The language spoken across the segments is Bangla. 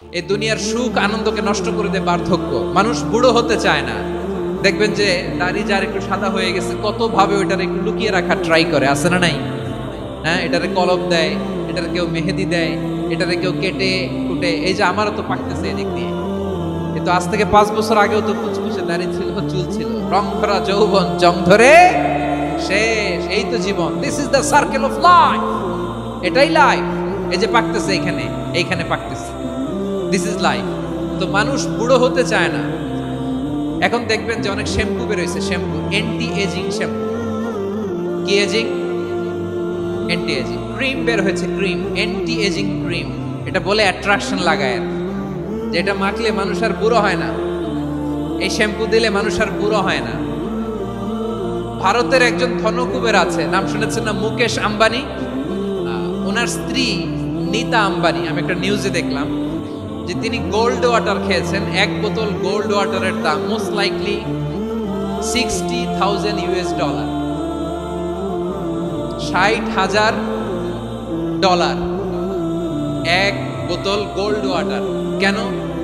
এই দুনিয়ার সুখ আনন্দকে নষ্ট করে দেয় বার্ধক্য। মানুষ বুড়ো হতে চায় না। দেখবেন যে দাড়ি যার একটু সাদা হয়ে গেছে কত ভাবে ওইটার একটু লুকিয়ে রাখার ট্রাই করে, আছে না নাই? হ্যাঁ, এটারে কলম দেয়, এটারে কেউ মেহেদি দেয়, এটারে কেউ কেটে কুটে। এই যে আমারও তো পাকতেছে এদিক দিয়ে, কিন্তু আজ থেকে 5 বছর আগেও তো কুচকুচে দাড়ি ছিল, চুল ছিল, রং ধরা যৌবন জং ধরে শেষ। এই তো জীবন, this is the circle of life. এটাই লাইফ। এই যে পাকতেছে এইখানে, এইখানে পাকতেছে, দিস ইজ লাইফ। তো মানুষ বুড়ো হতে চায় না। এখন দেখবেন যে অনেক শ্যাম্পু বেরোইছে, শ্যাম্পু অ্যান্টি এজিং শ্যাম্পু। কি এজিং? Anti ageing. ক্রিম বের হয়েছে, ক্রিম অ্যান্টি এজিং ক্রিম। এটা বলে অ্যাট্রাকশন লাগায়, যে এটা মাখলে মানুষ আর বুড়ো হয় না, এই শ্যাম্পু দিলে মানুষ আর বুড়ো হয় না। ভারতের একজন ধনকুবের আছে, নাম শুনেছেন না? মুকেশ আম্বানি। ওনার স্ত্রী নীতা আম্বানি, আমি একটা নিউজে দেখলাম যে তিনি গোল্ড ওয়াটার খেয়েছেন। 1 বোতল গোল্ড ওয়াটারের দাম মোস্ট লাইকলি $60,000 $60,000 1 বোতল গোল্ড ওয়াটার। কেন?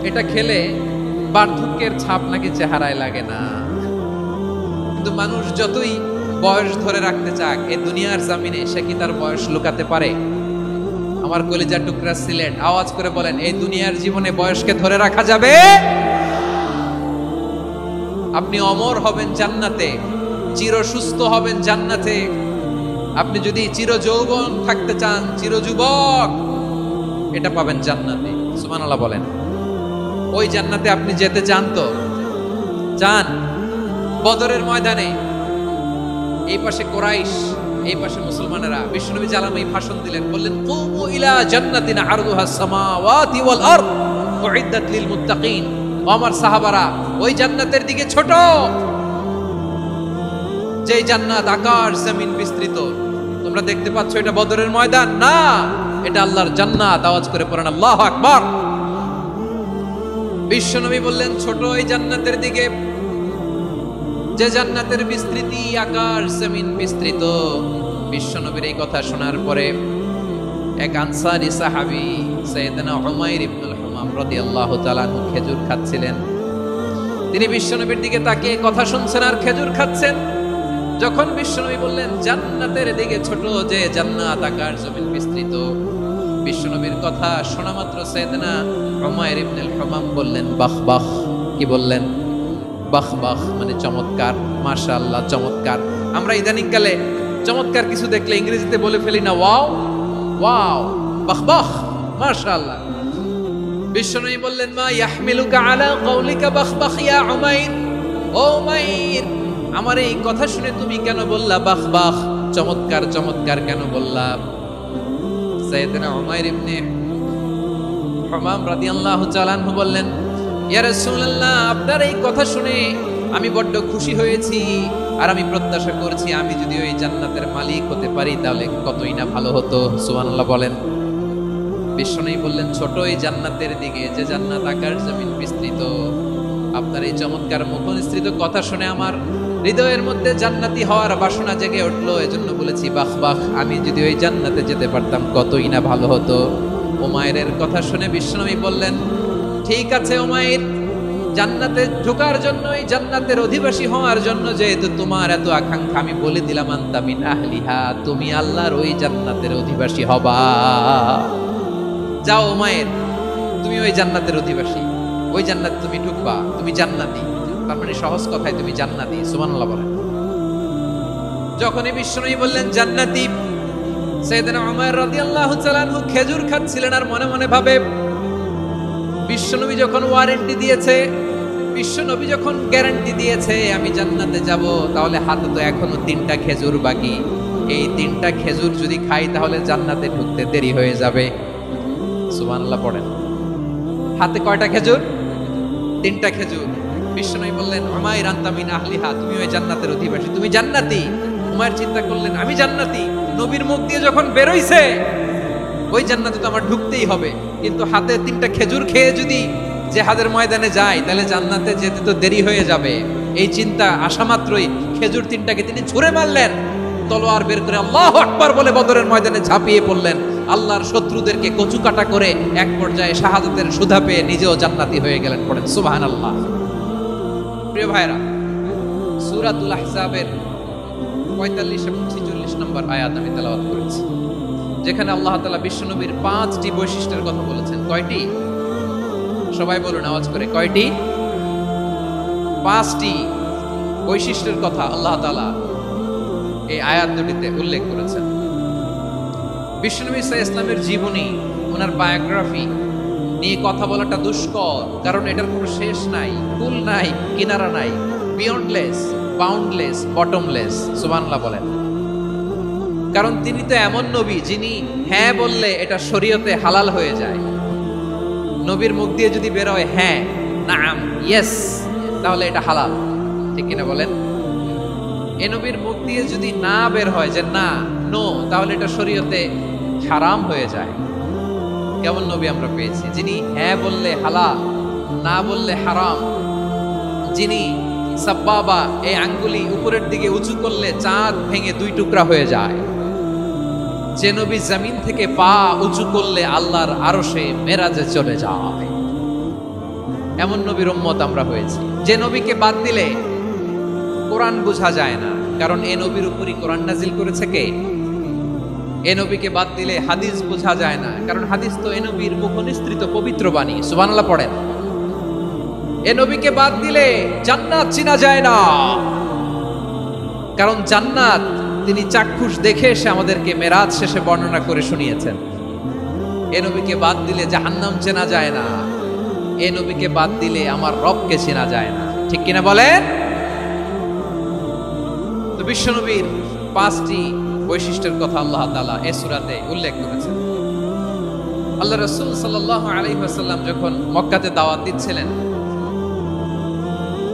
এটা খেলে বার্ধক্যের ছাপ নাকি চেহারায় লাগে না। কিন্তু মানুষ যতই বয়স ধরে রাখতে চাক, এই দুনিয়ার জামিনে সে কি তার বয়স লুকাতে পারে? আমার কলিজার টুকরা সিলেট, আওয়াজ করে বলেন, এই দুনিয়ার জীবনে বয়সকে ধরে রাখা যাবে? আপনি অমর হবেন জান্নাতে, চির সুস্থ হবেন জান্নাতে। আপনি যদি চির যৌবন থাকতে চান, চির যুবক, এটা পাবেন জান্নাতে। সুবহানাল্লাহ বলেন। ওই জান্নাতে আপনি যেতে চান তো? চান? বদরের ময়দানে এই পাশে কোরাইশ, এই পাশে মুসলমানেরা। বিশ্বনবী জালামি ভাষণ দিলেন, বললেন, কুমু ইলা জান্নাতিন আরদুহাস সামাওয়াতি ওয়াল আরদ উইদ্দাত লিল মুত্তাকিন। আমার সাহাবারা, ওই জান্নাতের দিকে ছোট, যেই জান্নাত আকাশ জমিন বিস্তৃত। তোমরা দেখতে পাচ্ছ এটা বদরের ময়দান না, এটা আল্লাহর জান্নাত। আওয়াজ করে পড়েন আল্লাহু আকবার। বিশ্বনবী বললেন, ছোট ওই জান্নাতের দিকে, যে জান্নাতের বিস্তৃতি আকাশ জমিন বিস্তৃত। বিশ্বনবীর এই কথা শোনার পরে এক আনসারী সাহাবী সাইয়েদনা উমাইর ইবনুল হুমাম রাদিয়াল্লাহু তাআলা আনহু খেজুর খাচ্ছিলেন। তিনি বিশ্বনবীর দিকে তাকিয়ে কথা শুনছেন আর খেজুর খাচ্ছেন। যখন বিশ্বনবী বললেন জান্নাতের দিকে ছোট, যে জান্নাত আকাশ জমিন বিস্তৃত, বিশ্বনবীর কথা শোনা মাত্র সাইয়েদনা উমাইর ইবনুল হুমাম বললেন, বাহ বাহ। কি বললেন? বাহ বাহ মানে চমৎকার, মাশাআল্লাহ, চমৎকার। আমরা ইদানিং কালে চমৎকার কিছু দেখলে ইংরেজিতে বলে ফেলি না, ওয়াও ওয়াও, বাহ বাহ, মাশাআল্লাহ। বিশ্বনবী বললেন, মা ইয়াহমিলুকা আলা কওলিকা বাহ বাহ ইয়া উমাইর। ও উমাইর, আমার এই কথা শুনে তুমি কেন বললা বাহ বাহ, চমৎকার চমৎকার কেন বললা? সাইয়েদনা উমাইর ইবনে হুমাম রাদিয়াল্লাহু তাআলা আনহু বললেন, ইয়া রাসূলুল্লাহ, আপনার এই কথা শুনে আমি বড্ড খুশি হয়েছি, আর আমি প্রত্যাশা করছি আমি যদি ওই জান্নাতের মালিক হতে পারি তাহলে কতই না ভালো হতো। সুবহানাল্লাহ বলেন। বিশ্বনবী বললেন, ছোট এই জান্নাতের দিকে, যে জান্নাত আকাশ জমিন বিস্তৃত। আপনার এই চমৎকার মুখনিসৃত কথা শুনে আমার হৃদয়ের মধ্যে জান্নাতি হওয়ার বাসনা জেগে উঠলো, এজন্য বলেছি বাহ বাহ, আমি যদি ওই জান্নাতে যেতে পারতাম কতই না ভালো হতো। উমাইরের কথা শুনে বিশ্বনবী বললেন, ঠিক আছে উমাইর, জান্নাতে ঢোকার জন্য, এই জান্নাতের অধিবাসী হওয়ার জন্য যেহেতু তোমার এত আকাঙ্ক্ষা, আমি বলে দিলাম আনতা মিন আহলিহা, তুমি আল্লাহর ওই জান্নাতের অধিবাসী হবা। যাও উমাইর, তুমি ওই জান্নাতের অধিবাসী, ওই জান্নাতে তুমি ঢুকবা, তুমি জান্নাতি। তার মানে সহজ কথায় তুমি জান্নাতি। সুবহানাল্লাহ বলেন। যখনই বিশ্বনবী বললেন জান্নাতি, সাইয়েদনা উমাইর রাদিয়াল্লাহু তাআলা আনহু খেজুর খাচ্ছিলেন আর মনে মনে ভাবে, বিশ্বনবী যখন ওয়ারেন্টি দিয়েছে, বিশ্বনবী যখন গ্যারান্টি দিয়েছে আমি জান্নাতে যাব, তাহলে হাতে তো এখনো 3টা খেজুর বাকি। এই 3টা খেজুর যদি খাই তাহলে জান্নাতে ঢুকতে দেরি হয়ে যাবে। সুবহানাল্লাহ পড়েন। হাতে কয়টা খেজুর? 3টা খেজুর। বিশ্বনবী বললেন, উমাইর আনতা মিন আহলিহা, তুমি ওই জান্নাতের অধিবাসী, তুমি জান্নাতি। উমাইর চিন্তা করলেন, আমি জান্নাতি, নবীর মুখ দিয়ে যখন বেরোইছে ওই জান্নাতে তো আমার ঢুকতেই হবে, কিন্তু হাতে 3টা খেজুর খেয়ে যদি জিহাদের ময়দানে যাই তাহলে জান্নাতে যেতে তো দেরি হয়ে যাবে। এই চিন্তা আসা মাত্রই খেজুর 3টাকে তিনি ছুঁড়ে মারলেন, তলোয়ার বের করে আল্লাহু আকবার বলে বদরের ময়দানে ঝাঁপিয়ে পড়লেন। আল্লাহর শত্রুদেরকে কচুকাটা করে এক পর্যায়ে শাহাদাতের সুধা পেয়ে নিজেও জান্নাতি হয়ে গেলেন। পড়েন সুবহানাল্লাহ। প্রিয় ভাইরা, সূরাতুল আহজাবের 45 এবং 46 নম্বর আয়াত আমি তেলাওয়াত করেছি, যেখানে আল্লাহ তাআলা বিশ্বনবীর 5টি বৈশিষ্ট্যের কথা বলেছেন। কয়টি? সবাই বলুন আওয়াজ করে, কয়টি? 5টি বৈশিষ্ট্যের কথা আল্লাহ তাআলা এই আয়াত দুটিতে উল্লেখ করেছেন। বিশ্বনবী সাল্লাল্লাহু আলাইহি ইসলামের জীবনী, ওনার বায়োগ্রাফি নিয়ে কথা বলাটা দুষ্কর, কারণ এটার কোনো শেষ নাই, কুল নাই, কিনারা নাই, বিয়ন্ডলেস, বাউন্ডলেস, বটমলেস। সুবহানাল্লাহ বলেন। কারণ তিনি তো এমন নবী যিনি হ্যাঁ বললে এটা শরীয়তে হালাল হয়ে যায়। নবীর মুখ দিয়ে যদি বের হয় হ্যাঁ, নাম, ইয়েস, তাহলে এটা হালাল। ঠিক কিনা বলেন? এ নবীর মুখ দিয়ে যদি না বের হয় যে না, নো, তাহলে এটা শরীয়তে হারাম হয়ে যায়। কেমন নবী আমরা পেয়েছি, যিনি হ্যাঁ বললে হালাল, না বললে হারাম, যিনি সাব্বাবা, এই আঙ্গুলি উপরের দিকে উঁচু করলে চাঁদ ভেঙে 2 টুকরা হয়ে যায়, যে নবী জমিন থেকে পা উঁচু করলে আল্লাহর আরশে মেরাজে চলে যায়, এমন নবীর উম্মত আমরা হয়েছি। যে নবীকে বাদ দিলে কোরআন বোঝা যায় না, কারণ এ নবীর উপরই কোরআন নাজিল করেছে কে? এ নবীকে বাদ দিলে হাদিস বোঝা যায় না, কারণ হাদিস তো এ নবীর মুখনিসৃত পবিত্র বাণী। সুবহানাল্লাহ পড়েন। এ নবীকে বাদ দিলে জান্নাত চিনা যায় না, কারণ জান্নাত তিনি চাক্ষুষ দেখে এসে আমাদেরকে মেরাজ শেষে বর্ণনা করে শুনিয়েছেন। এ নবীকে বাদ দিলে জাহান্নাম চেনা যায় না, এ নবীকে বাদ দিলে আমার রবকে চেনা যায় না। ঠিক কিনা বলেন? তো বিশ্বনবীর 5টি বৈশিষ্ট্যের কথা আল্লাহ তাআলা এই সূরাতে উল্লেখ করেছেন। আল্লাহ রাসূল সাল্লাল্লাহু আলাইহি ওয়াসাল্লাম যখন মক্কাতে দাওয়াত দিচ্ছিলেন,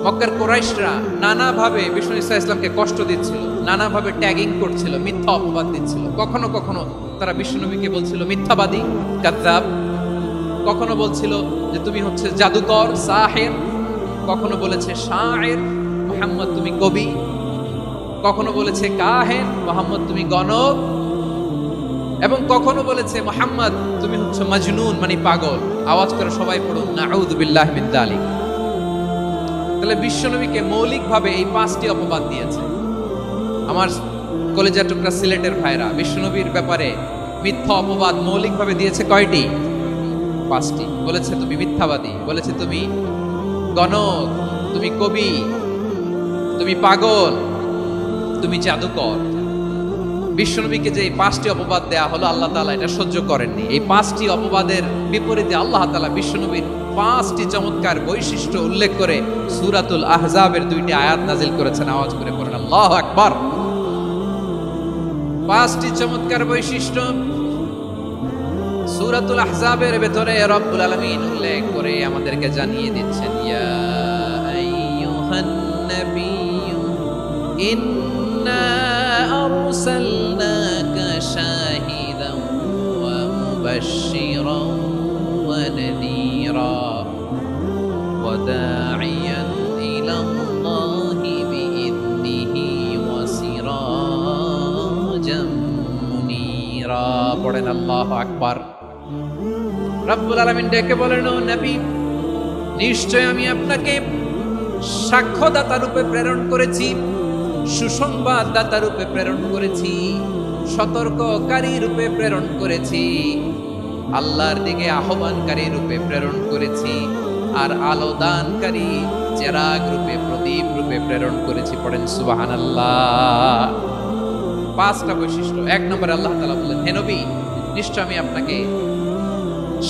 মক্কার কুরাইশরা নানাভাবে বিষ্ণু ইসা ইসলামকে কষ্ট দিচ্ছিল, নানাভাবে ট্যাগিং করছিল, মিথ্যা অপবাদ দিচ্ছিল। কখনো কখনো তারা বিশ্বনবীকে বলছিল মিথ্যাবাদী, কাযযাব। কখনো বলছিল যে তুমি হচ্ছে জাদুকর, সাহির। কখনো বলেছে শায়ের, মুহাম্মদ তুমি কবি। কখনো বলেছে কাহেন, মুহাম্মদ তুমি গণক। এবং কখনো বলেছে মুহাম্মদ তুমি হচ্ছে মাজনুন, মানে পাগল। আওয়াজ করে সবাই পড়ুন নাউযু বিল্লাহি মিন যালিক। তাহলে বিশ্বনবীকে মৌলিকভাবে এই 5টি অপবাদ দিয়েছে। আমার কলেজের টুকরা সিলেটের ভাইরা, বিশ্বনবীর ব্যাপারে মিথ্যা অপবাদ মৌলিকভাবে দিয়েছে কয়টি? 5টি। বলেছে তুমি মিথ্যাবাদী, বলেছে তুমি গণক, তুমি কবি, তুমি পাগল, তুমি জাদুকর। বিশ্বনবীকে যে 5টি অপবাদ দেয়া হলো, আল্লাহ তাআলা এটা সহ্য করেননি। এই 5টি অপবাদের বিপরীতে আল্লাহ তাআলা বিশ্বনবীর 5টি চমৎকার বৈশিষ্ট্য উল্লেখ করে সূরাতুল আহজাবের 2টি আয়াত নাজিল করেছেন। আওয়াজ করে পড়েন আল্লাহু আকবার। 5টি চমৎকার বৈশিষ্ট্য সূরাতুল আহজাবের ভেতরে রব্বুল আলামিন উল্লেখ করে আমাদেরকে জানিয়ে দিচ্ছেন, ইয়া আইয়ুহান নাবিয়্যু ইন্না আরসালনাকা শাহিদান ওয়া মুবাশশিরান ওয়া নাযীরা ওয়া দাঈয়ান ইলাল্লাহি বিইذনিহি ওয়া সিরাজাম মুনীরা। পড়েন আল্লাহু আকবার। রব্বুল আলামিন ডেকে বলেন, ও নবী, নিশ্চয় আমি আপনাকে সাক্ষ্যদাতা রূপে প্রেরণ করেছি, সুসংবাদদাতা রূপে প্রেরণ করেছি, সতর্ককারী রূপে প্রেরণ করেছি, আল্লাহর দিকে আহ্বানকারী রূপে প্রেরণ করেছি, আর আলো দানকারী চেরাগ রূপে, প্রদীপ রূপে প্রেরণ করেছি। পড়েন সুবহানাল্লাহ। 5টা বৈশিষ্ট্য। 1 নম্বরে আল্লাহ তাআলা বলেন, হে নবী, নিশ্চয় আমি আপনাকে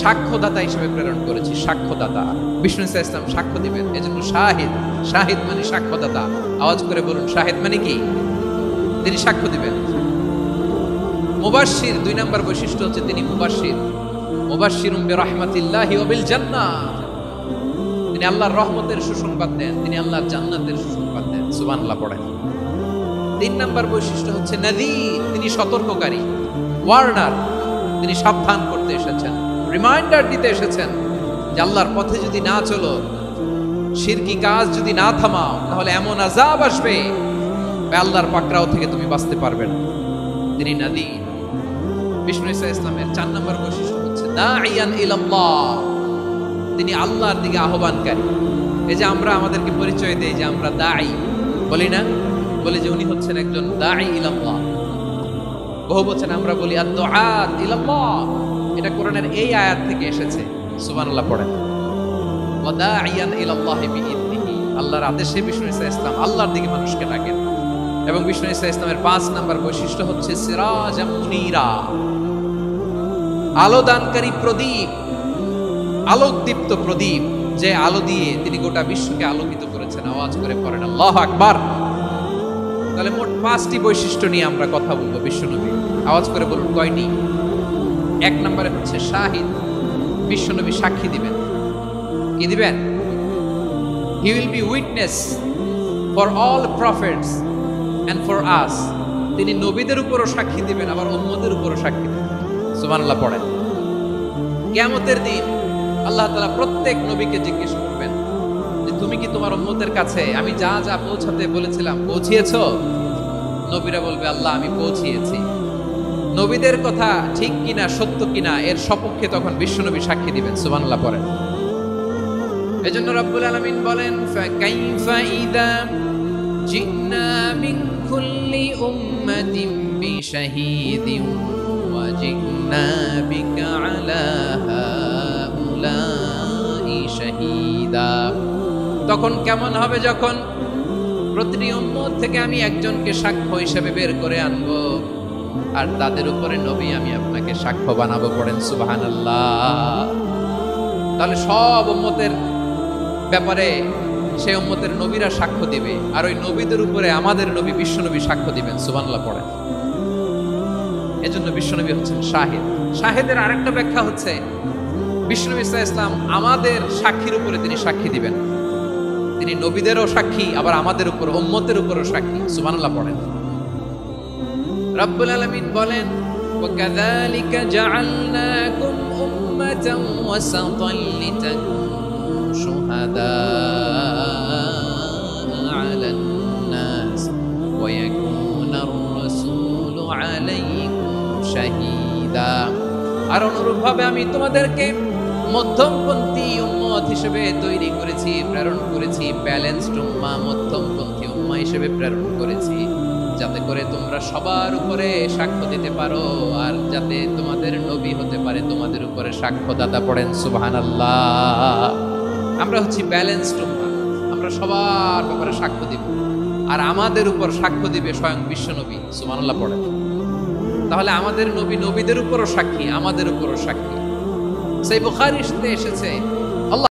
সাক্ষ্যদাতা হিসেবে প্রেরণ করেছি। সাক্ষ্যদাতা, বিষ্ণু ইসা ইসলাম সাক্ষ্য দিবেন, এজন্য শাহিদ। শাহিদ মানে সাক্ষ্যদাতা। আওয়াজ করে বলুন, শাহিদ মানে কি? তিনি সাক্ষ্য দিবেন। মুবাশশির, 2 নম্বর বৈশিষ্ট্য হচ্ছে তিনি মুবাশশির। মুবাশশিরুম বিরাহমাতিল্লাহি ওয়া বিল জান্নাহ। তিনি আল্লাহর রহমতের সুসংবাদ দেন, তিনি আল্লাহর জান্নাতের সুসংবাদ দেন। সুবহানাল্লাহ পড়েন। 3 নম্বর বৈশিষ্ট্য হচ্ছে নাযীর, তিনি সতর্ককারী, ওয়ার্নার। তিনি সাবধান করতে এসেছেন, রিমাইন্ডার দিতে এসেছেন যে আল্লাহর পথে যদি না চলো, শিরকি কাজ যদি না থামাও, তাহলে এমন আযাব আসবে আল্লাহর পাকড়াও থেকে তুমি বাঁচতে পারবে না। তিনি নাযীর। বিষ্ণু ঈসা ইসলামের 4 নম্বর বৈশিষ্ট্য হচ্ছে দাঈয়ান ইলাল্লাহ, তিনি আল্লাহর দিকে আহ্বানকারী। এই যে আমরা আমাদেরকে পরিচয় দেই যে আমরা দাঈ, বলি না? বলি যে উনি হচ্ছেন একজন দাঈ ইলাল্লাহ। বহু বচন আমরা বলি আদ-দুআত ইলাল্লাহ, এটা কোরআনের এই আয়াত থেকে এসেছে। সুবহানাল্লাহ পড়েন। ওয়া দাঈয়ান ইলাল্লাহি বিইذনিহি, আল্লাহর আদেশে বিষ্ণু ঈসা ইসলাম আল্লাহর দিকে মানুষকে ডাকেন। এবং বিষ্ণু ঈসা ইসলামের 5 নম্বর বৈশিষ্ট্য হচ্ছে সিরাজাম মুনীরা, আলো দানকারী প্রদীপ, আলোকদীপ্ত প্রদীপ, যে আলো দিয়ে তিনি গোটা বিশ্বকে আলোকিত করেছেন। আওয়াজ করে পড়েন আল্লাহু আকবার। তাহলে মোট 5টি বৈশিষ্ট্য নিয়ে আমরা কথা বলবো বিশ্বনবী। আওয়াজ করে বলুন কয়টি? 1 নম্বরে হচ্ছে শাহিদ, বিশ্বনবী সাক্ষী দিবেন। কি দিবেন? He will be witness for all prophets and for us, তিনি নবীদের উপরও সাক্ষী দিবেন, আবার উম্মতের উপরও সাক্ষী দিবেন। সুবহানাল্লাহ পড়েন। কিয়ামতের দিন আল্লাহ তাআলা প্রত্যেক নবীকে জিজ্ঞেস করবেন যে তুমি কি তোমার উম্মতের কাছে আমি যা যা পৌঁছাতে বলেছিলাম পৌঁছিয়েছো? নবীরা বলবে আল্লাহ আমি পৌঁছিয়েছি। নবীদের কথা ঠিক কিনা, সত্য কিনা, এর সপক্ষে তখন বিশ্বনবী সাক্ষী দিবেন। সুবহানাল্লাহ পড়েন। এজন্য রব্বুল আলামিন বলেন ফাকাইফা ইযা জিনা মিন কুল্লি উম্মাতিন বিশাহীদিন ওয়া জিনা বিকা আলা হাউলাই শাহীদা। তখন কেমন হবে যখন প্রতিটি উম্মত থেকে আমি একজনকে সাক্ষ্য হিসেবে বের করে আনবো, আর তাদের উপরে নবী আমি আপনাকে সাক্ষ্য বানাবো। পড়েন সুবহানাল্লাহ। তাহলে সব উম্মতের ব্যাপারে সেই উম্মতের নবীরা সাক্ষ্য দিবে, আর ওই নবীদের উপরে আমাদের নবী বিশ্বনবী সাক্ষ্য দিবেন। সুবহানাল্লাহ পড়েন। এজন্য বিশ্বনবী হচ্ছেন শাহিদ। শাহিদের আরেকটা ব্যাখ্যা হচ্ছে বিশ্বনবী সাল্লাল্লাহু আলাইহি ওয়াসাল্লাম আমাদের সাক্ষীর উপরে তিনি সাক্ষী দিবেন। তিনি নবীদেরও সাক্ষী, আবার আমাদের উপর উম্মতের উপরও সাক্ষী। সুবহানাল্লাহ পড়েন। রব্বুল আলামিন বলেন ওয়াকাযালিকা জাআলনাকুম উম্মাতান ওয়াসাতান লিতাকুনু শুহাদা আলান নাস ওয়া ইয়াকুনার রাসূলু আলাইকুম শাহীদা। আর অনুরূপভাবে আমি তোমাদেরকে মধ্যমপন্থী উম্মত হিসেবে তৈরি করেছি, প্রেরণ করেছি। ব্যালেন্সড উম্মাহ, মধ্যমপন্থী উম্মাহ হিসেবে প্রেরণ করেছি, যাতে করে তোমরা সবার উপরে সাক্ষ্য দিতে পারো, আর যাতে তোমাদের নবী হতে পারে তোমাদের উপরে সাক্ষ্যদাতা। পড়েন সুবহানাল্লাহ। আমরা হচ্ছি ব্যালেন্সড উম্মাহ, আমরা সবার ব্যাপারে সাক্ষ্য দিব, আর আমাদের উপর সাক্ষ্য দিবে স্বয়ং বিশ্বনবী। সুবহানাল্লাহ পড়েন। তাহলে আমাদের নবী নবীদের উপরও সাক্ষী, আমাদের উপরও সাক্ষী। সেই বুখারীতে এসেছে